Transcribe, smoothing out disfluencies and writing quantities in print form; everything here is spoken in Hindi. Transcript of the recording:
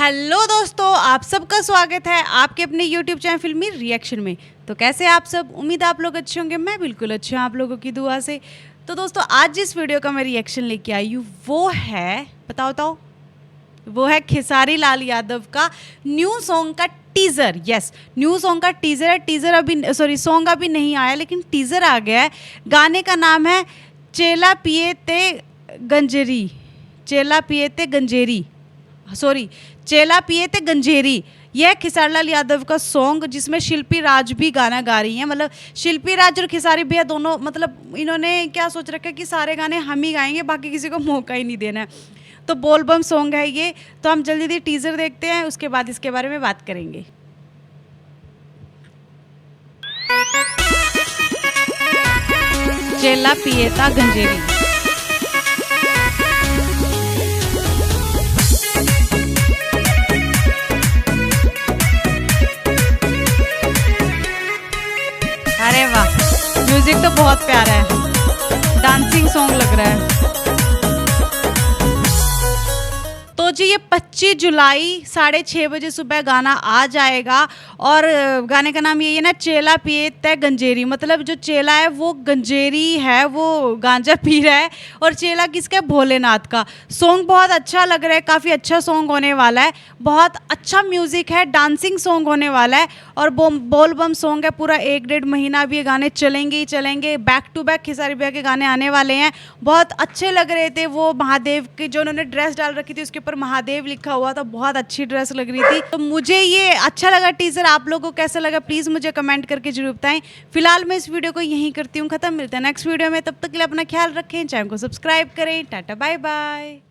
हेलो दोस्तों, आप सबका स्वागत है आपके अपने यूट्यूब चैनल फिल्मी रिएक्शन में। तो कैसे आप सब? उम्मीद आप लोग अच्छे होंगे। मैं बिल्कुल अच्छी हूँ आप लोगों की दुआ से। तो दोस्तों, आज जिस वीडियो का मैं रिएक्शन लेके आई हूँ वो है, बताओ, वो है खेसारी लाल यादव का न्यू सॉन्ग का टीज़र। यस, न्यू सॉन्ग का टीज़र है। टीज़र अभी सॉन्ग अभी नहीं आया, लेकिन टीज़र आ गया है। गाने का नाम है चेला पिए ते गंजेरी, चेला पिए ते गंजेरी, सॉरी चेला पिए थे गंजेरी। यह खेसारी लाल यादव का सॉन्ग जिसमें शिल्पी राज भी गाना गा रही हैं। मतलब शिल्पी राज और खेसारी भैया दोनों, मतलब इन्होंने क्या सोच रखा है कि सारे गाने हम ही गाएंगे, बाकी किसी को मौका ही नहीं देना है। तो बोलबम सॉन्ग है ये। तो हम जल्दी जल्दी टीज़र देखते हैं, उसके बाद इसके बारे में बात करेंगे। चेला पिए था गंजेरी। अरे वाह, म्यूजिक तो बहुत प्यारा है, डांसिंग सॉन्ग लग रहा है। तो जी ये 25 जुलाई 6:30 बजे सुबह गाना आ जाएगा। और गाने का नाम यही है ना, चेला पिए तय गंजेरी। मतलब जो चेला है वो गंजेरी है, वो गांजा पी रहा है। और चेला किसका? भोलेनाथ का। सॉन्ग बहुत अच्छा लग रहा है, काफ़ी अच्छा सॉन्ग होने वाला है। बहुत अच्छा म्यूज़िक है, डांसिंग सॉन्ग होने वाला है। और बोल बम सॉन्ग है। पूरा 1-1.5 महीना भी ये गाने चलेंगे ही चलेंगे। बैक टू बैक खेसारी भैया के गाने आने वाले हैं। बहुत अच्छे लग रहे थे। वो महादेव की जो उन्होंने ड्रेस डाल रखी थी उसके ऊपर महादेव लिखा हुआ था, बहुत अच्छी ड्रेस लग रही थी। तो मुझे ये अच्छा लगा टीजर। आप लोगों को कैसा लगा प्लीज़ मुझे कमेंट करके जरूर बताएं। फिलहाल मैं इस वीडियो को यहीं करती हूँ ख़त्म। मिलते हैं नेक्स्ट वीडियो में, तब तक के लिए अपना ख्याल रखें, चैनल को सब्सक्राइब करें। Tata bye bye.